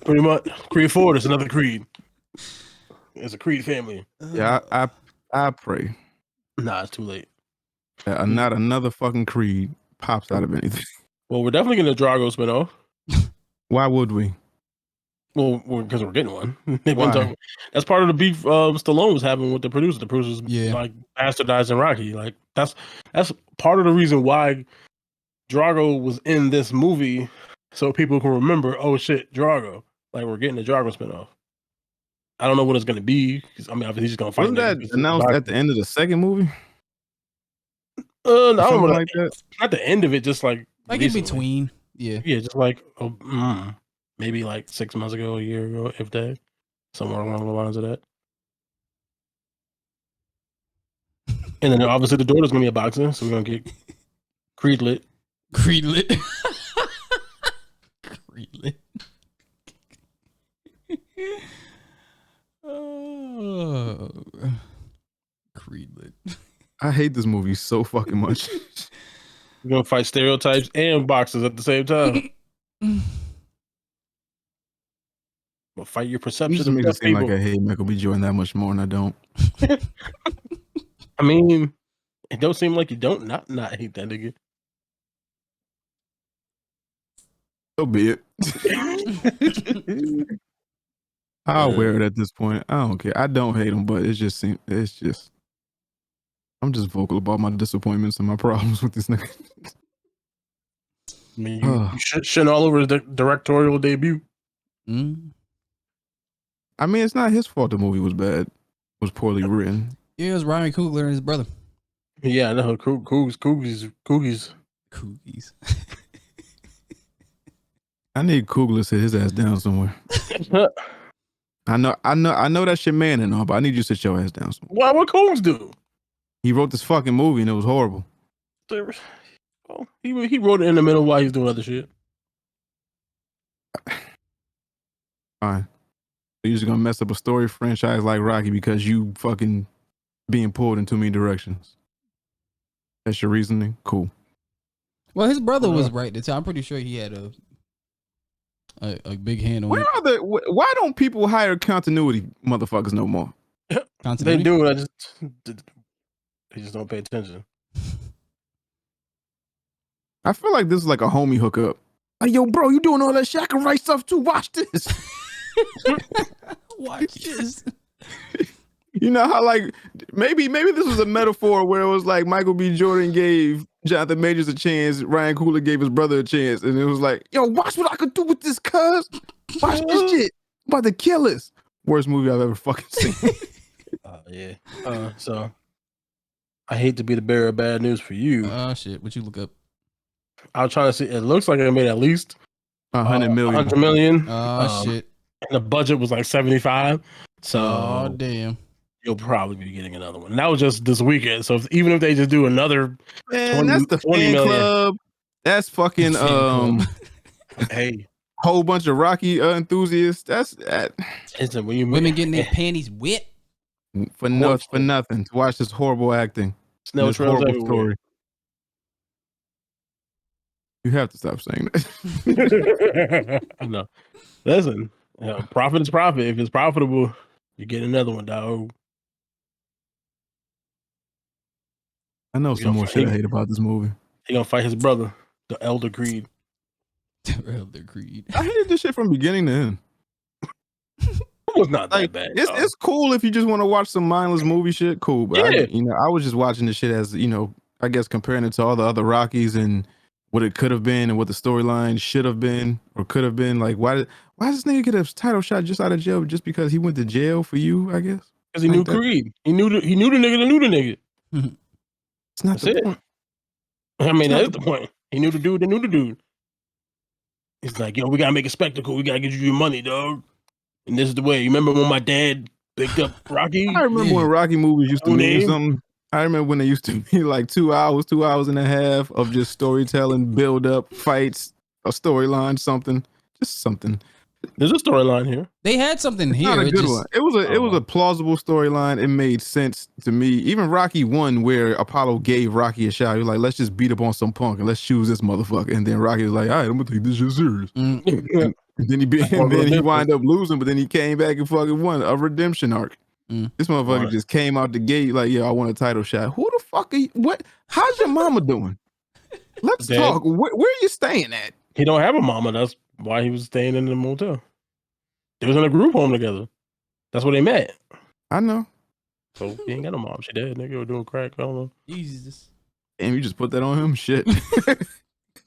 pretty much. Creed 4 is another Creed. It's a Creed family. Yeah, I pray Nah, it's too late. that not another fucking Creed pops out of anything. Well, we're definitely getting a Drago spinoff. Why would we? Well, because we're getting one. They've Why? been talking. That's part of the beef Stallone was having with the producer. The producer's like bastardizing Rocky. Like that's part of the reason why Drago was in this movie, so people can remember. Oh shit, Drago! Like we're getting a Drago spinoff. I don't know what it's gonna be. 'Cause, I mean, obviously he's just gonna fight. Wasn't that announced at the end of the second movie? No, I don't Something know. like that. Not the end of it, just like Like recently. in between. Yeah. Yeah, just like maybe like 6 months ago, a year ago, if that, somewhere along the lines of that. And then obviously the daughter's gonna be a boxer, so we're gonna get Creedlit. Creedlit. Creedlit. Oh, Creedlit. I hate this movie so fucking much. We're gonna fight stereotypes and boxers at the same time. We'll fight your You perception just of make it deaf seem people. like I hate Michael B. Jordan that much more, and I don't. I mean, it don't seem like you don't not hate that nigga. So be it. I'll wear it at this point. I don't care. I don't hate him, but I'm just vocal about my disappointments and my problems with this nigga. I mean, you shitting all over his directorial debut. I mean, it's not his fault the movie was bad. It was poorly written. Yeah, it was Ryan Coogler and his brother. Yeah, I know. Coogies. I need Coogler to sit his ass down somewhere. I know that shit man and all, but I need you to sit your ass down somewhere. Why? What Coogs do? He wrote this fucking movie and it was horrible. Oh, he wrote it in the middle while he's doing other shit. Fine. You're just gonna mess up a story franchise like Rocky because you fucking being pulled in too many directions. That's your reasoning? Cool. Well, his brother was right. I'm pretty sure he had a big hand on it. Why don't people hire continuity motherfuckers no more? They do. They just don't pay attention. I feel like this is like a homie hookup. Like, yo, bro, you doing all that shit? I can write stuff too. Watch this. Watch this. You know how like maybe this was a metaphor where it was like Michael B. Jordan gave Jonathan Majors a chance, Ryan Coogler gave his brother a chance, and it was like, yo, watch what I could do with this, cuz. Watch this shit. I'm about to kill us. Worst movie I've ever fucking seen. Yeah. So I hate to be the bearer of bad news for you. Oh shit! What you look up? I was trying to see. It looks like it made at least 100 million. 100 million. Oh shit! And the budget was like 75. So oh damn! You'll probably be getting another one. And that was just this weekend. So even if they just do another, man, that's the fan club. That's fucking hey, whole bunch of Rocky enthusiasts. That's that. Listen, when you women getting their panties wet for nothing to watch this horrible acting. Snail this trails horrible everywhere. story. You have to stop saying that. I know. Listen, profit is profit. If it's profitable, you get another one, dog. I know some more shit I hate about this movie. He gonna fight his brother, the Elder Creed. Elder Creed. I hated this shit from beginning to end. It was not that bad. It's cool if you just want to watch some mindless movie shit. Cool, but Yeah. I was just watching this shit as I guess comparing it to all the other Rockies and what it could have been and what the storyline should have been or could have been. Like, why does this nigga get a title shot just out of jail just because he went to jail for you? I guess because he knew Creed. He knew the nigga that knew the nigga. It's not the point. I mean, that's the point. He knew the dude that knew the dude. He's like, yo, we gotta make a spectacle. We gotta get you your money, dog. And this is the way. You remember when my dad picked up Rocky? I remember when Rocky movies used to mean something. I remember when they used to be like 2 hours, 2.5 hours of just storytelling, build up, fights, a storyline, something, just something. There's a storyline here. They had something here. Not a good one. It was a plausible storyline. It made sense to me. Even Rocky 1, where Apollo gave Rocky a shot, he was like, let's just beat up on some punk and let's choose this motherfucker. And then Rocky was like, all right, I'm gonna take this shit serious. And then he wind up losing, but then he came back and fucking won a redemption arc. This motherfucker just came out the gate like, yeah, I want a title shot. Who the fuck are you? What? How's your mama doing? Let's talk. Where are you staying at? He don't have a mama. That's why he was staying in the motel. They was in a group home together. That's where they met. I know. So he ain't got no mom. She dead. Nigga was doing crack. I don't know. Jesus. And you just put that on him? Shit.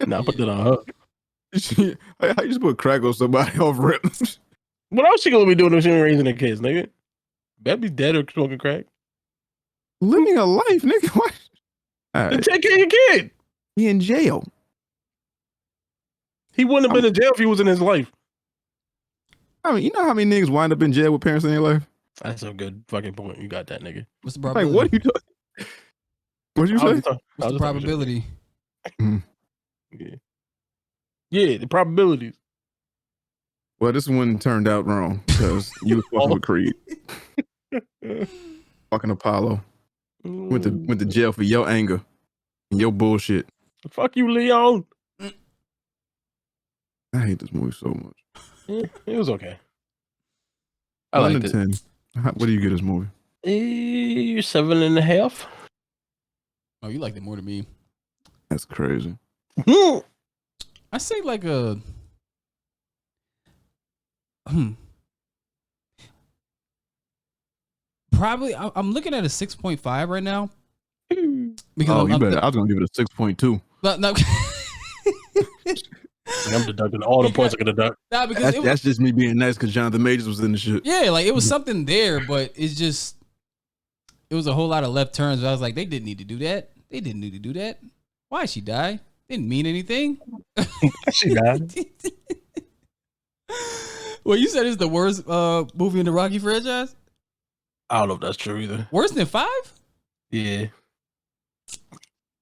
Nah, I put that on her. How you just put crack on somebody off rip? What else she gonna be doing if she ain't raising the kids, nigga? Better be dead or smoking crack. Living a life, nigga. What? Right. Take care of your kid. He in jail. He wouldn't have been in jail if he was in his life. I mean, you know how many niggas wind up in jail with parents in their life? That's a good fucking point. You got that, nigga. What's the probability? Like, what are you doing? What'd you say? What's the probability? Yeah, the probabilities. Well, this one turned out wrong because you was fucking with Creed. Fucking Apollo. Went to jail for your anger and your bullshit. Fuck you, Leon. I hate this movie so much. Yeah, it was okay. I 1 liked to 10. What do you get this movie? 7.5. Oh, you liked it more than me. That's crazy. I say like a probably I'm looking at a 6.5 right now. Because you better. I was gonna give it a 6.2. No. I'm deducting all the points I could deduct. Nah, because that's just me being nice because Jonathan Majors was in the shit. Yeah, like it was something there, but it was a whole lot of left turns. I was like, they didn't need to do that. They didn't need to do that. Why she die? Didn't mean anything. She died. Well, you said it's the worst movie in the Rocky franchise? I don't know if that's true either. Worse than 5? Yeah.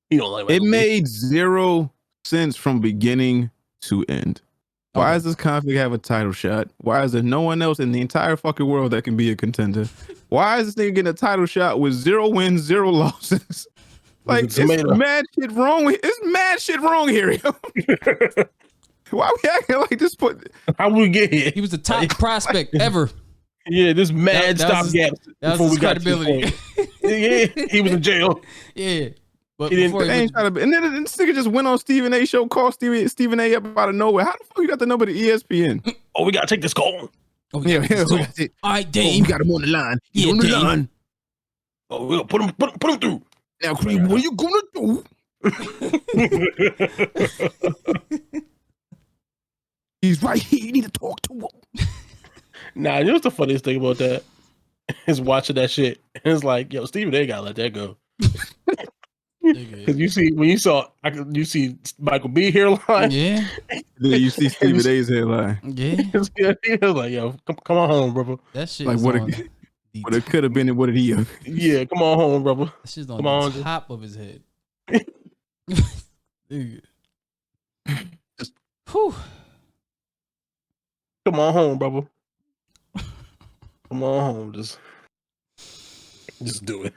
You don't like it made zero sense from beginning to end. Why does this conflict have a title shot? Why is there no one else in the entire fucking world that can be a contender? Why is this nigga getting a title shot with 0 wins, 0 losses? Like, it's mad shit wrong. It's mad shit wrong here. Why we acting like this? How we get here? He was the top prospect ever. Yeah, this mad stopgap before we got credibility. Yeah, he was in jail. Yeah. But he didn't, and then this nigga just went on Stephen A. show, called Stephen A. up out of nowhere. How the fuck you got the number to ESPN? Oh, we gotta take this call. Oh, yeah. All right, Dave. We got him on the line. He's on the line. Oh, we gotta put him through. Now, Creed, what are you gonna do? He's right here. You need to talk to him. Nah, you know what's the funniest thing about that? Is watching that shit. And it's like, yo, Stephen A. gotta let that go. Because you see Michael B. hairline. Yeah. Then you see Stephen A.'s hairline. Yeah. He was like, yo, come on home, brother. That shit like what it could have been and what did he? Yeah, come on home, brother. That shit's on the top of his head. Just, whew. Come on home, brother. Come on home. Just do it.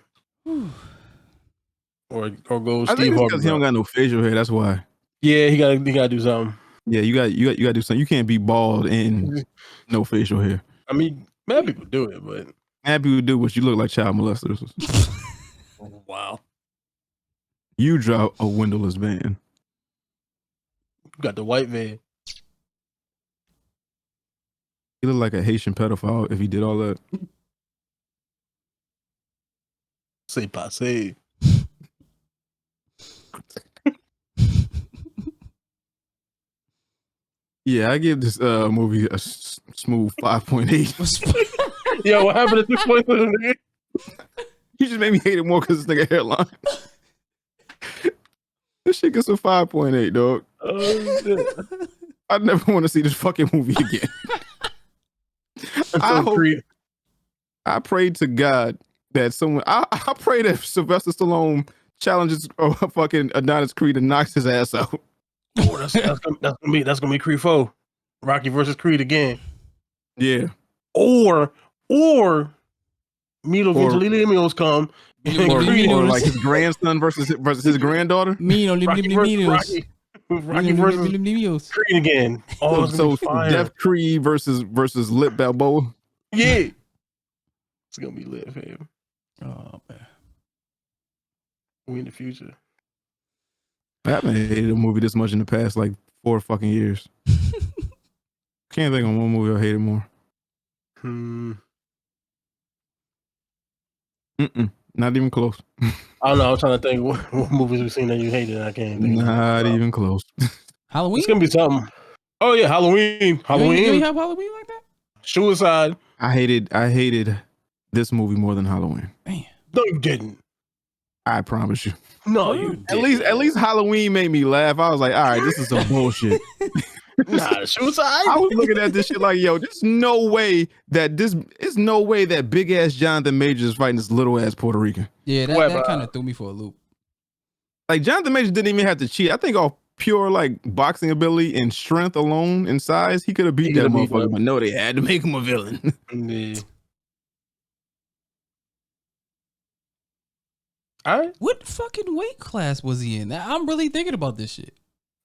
Or go I Steve think it's Harvey. because he don't got no facial hair. That's why. Yeah, he gotta do something. Yeah, you got to do something. You can't be bald and no facial hair. I mean, mad people do it, but Mad people do what you look like child molesters. wow, You drive a windowless van. you got the white van. He look like a Haitian pedophile if he did all that. Say passe. Yeah, I give this movie a smooth 5.8. Yo, what happened at this point? You just made me hate it more because this nigga hairline. This shit gets a 5.8, dog. Oh shit! I never want to see this fucking movie again. I pray to God that someone. I pray that Sylvester Stallone challenges fucking Adonis Creed and knocks his ass out. Oh, that's gonna be Creed 4. Rocky versus Creed again. Yeah. Or Milo Venturillos come. Or like his grandson versus his granddaughter. Rocky versus Creed again. Oh, so Def Creed versus Lip Balboa. Yeah. It's gonna be lit, fam. Oh man. We in the future. I haven't hated a movie this much in the past like 4 fucking years. Can't think of one movie I hated more. Not even close. I don't know. I'm trying to think what movies we've seen that you hated. I can't think. Not even close. Halloween. It's gonna be something. Oh yeah, Halloween. You have Halloween like that? Suicide. I hated this movie more than Halloween. Man. No, you didn't. I promise you. No, you didn't. At least Halloween made me laugh. I was like, all right, this is some bullshit. Nah, Suicide. I was looking at this shit like, yo, there's no way that big ass Jonathan Majors is fighting this little ass Puerto Rican. Yeah, that kind of threw me for a loop. Like Jonathan Majors didn't even have to cheat. I think off pure like boxing ability and strength alone and size, he could have beat that motherfucker. But no, they had to make him a villain. Yeah. What fucking weight class was he in? I'm really thinking about this shit.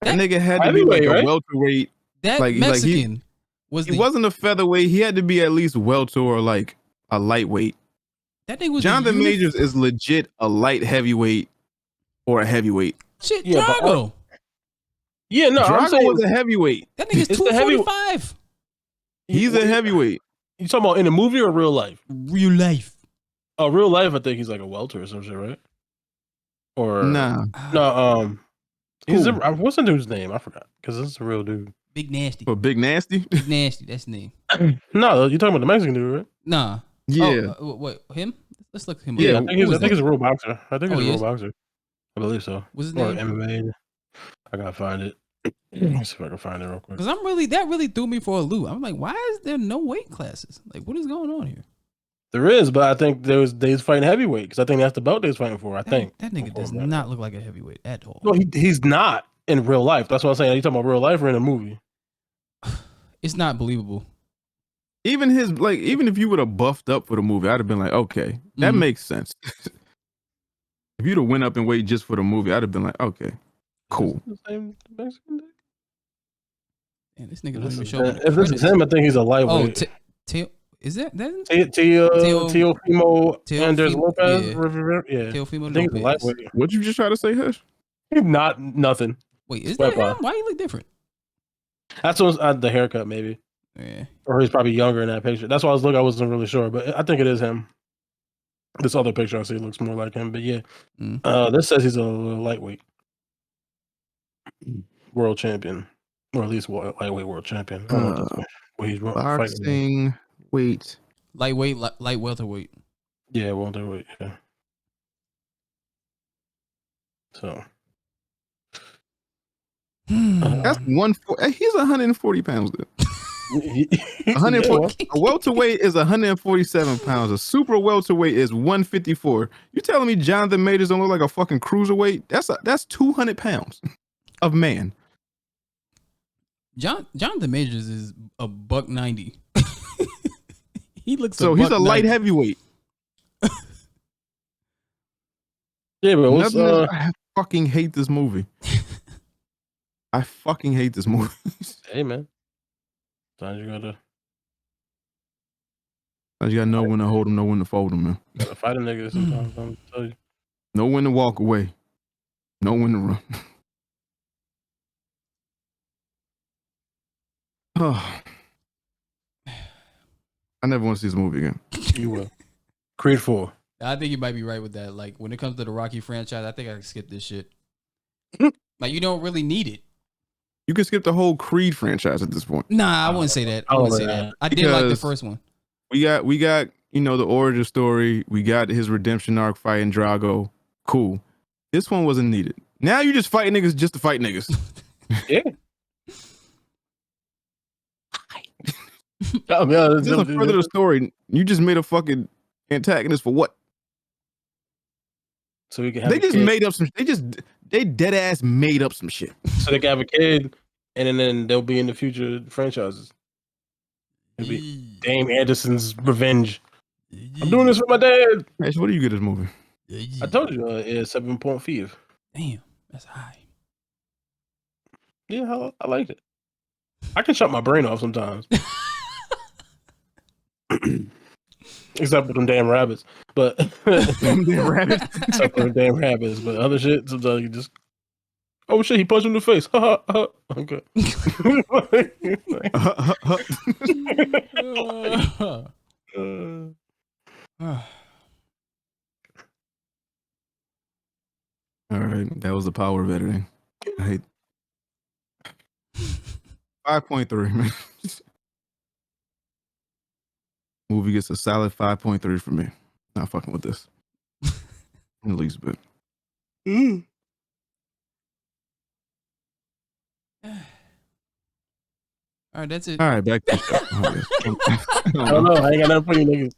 That nigga had to be like a welterweight. That like, Mexican he wasn't a featherweight. He had to be at least welter or like a lightweight. That nigga was Jonathan Majors is legit a light heavyweight or a heavyweight. Shit, Drago. Yeah, no, Drago was a heavyweight. That nigga's 245. He's a heavyweight. You talking about in a movie or real life? Real life. Oh, real life. I think he's like a welter or some shit, right? Or no. He's what's the dude's name? I forgot because this is a real dude. Big Nasty. Or Big Nasty? Big Nasty. That's his name. No, you're talking about the Mexican dude, right? Nah. Yeah. What? Him? Let's look him up. Yeah, I think he's a real boxer. I think he's a real boxer. I believe so. What's his or name? MMA. I gotta find it. Let me see if I can find it real quick. Because that really threw me for a loop. I'm like, why is there no weight classes? Like, what is going on here? There is, but I think they was fighting heavyweight because I think that's the belt they was fighting for. I think that nigga does not look like a heavyweight at all. No, he's not in real life. That's what I'm saying. Are you talking about real life or in a movie? It's not believable. Even if you would have buffed up for the movie, I'd have been like, okay, that makes sense. If you'd have went up in weight just for the movie, I'd have been like, okay, cool. The same Mexican dude? Man, this nigga don't even show me. If this is him, I think he's a lightweight. Is that Teofimo Andres Lopez? Yeah. Teofimo Lopez. What'd you just try to say, Hesh? Not nothing. Wait, is that him? Why you look different? That's the haircut, maybe. Yeah. Or he's probably younger in that picture. That's why I was looking. I wasn't really sure, but I think it is him. This other picture I see looks more like him, but yeah. This says he's a lightweight world champion, or at least lightweight world champion. I don't know what he's boxing weight, lightweight, light welterweight. Yeah, welterweight. Yeah. So that's 140. He's 140 pounds. 140. A welterweight is 147 pounds. A super welterweight is 154. You telling me Jonathan Majors don't look like a fucking cruiserweight? That's 200 pounds of man. Jonathan Majors is a $190. He looks so he's a light heavyweight. Yeah, but I fucking hate this movie. I fucking hate this movie. Hey man, sometimes you gotta know when to hold them, know when to fold them, man. fight a nigga sometimes. I'm tell you. Know when to walk away. Know when to run. Oh. I never want to see this movie again. You will. Creed 4. I think you might be right with that. Like when it comes to the Rocky franchise, I think I can skip this shit. Like you don't really need it. You can skip the whole Creed franchise at this point. Nah, I wouldn't say that. I wouldn't say that. I did like the first one. We got the origin story. We got his redemption arc fighting Drago. Cool. This one wasn't needed. Now you just fight niggas just to fight niggas. Yeah. Oh, man, This is further the story. You just made a fucking antagonist for what? So we can have They just made up some. They dead ass made up some shit. So they can have a kid, and then they'll be in the future franchises. It'll be Dame Anderson's revenge. I'm doing this for my dad. Hesh, what do you get this movie? I told you, it's 7.5. Damn, that's high. Yeah, I liked it. I can shut my brain off sometimes. Except for them damn rabbits. But Them damn rabbits. except for them damn rabbits. But other shit, sometimes you just oh shit, he punched him in the face. Okay. All right, that was the power of editing. I hate 5.3, man. Movie gets a solid 5.3 for me. Not fucking with this. In the least bit. All right, that's it. All right, back to the show. I don't know. I ain't got nothing for you niggas.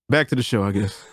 Back to the show, I guess.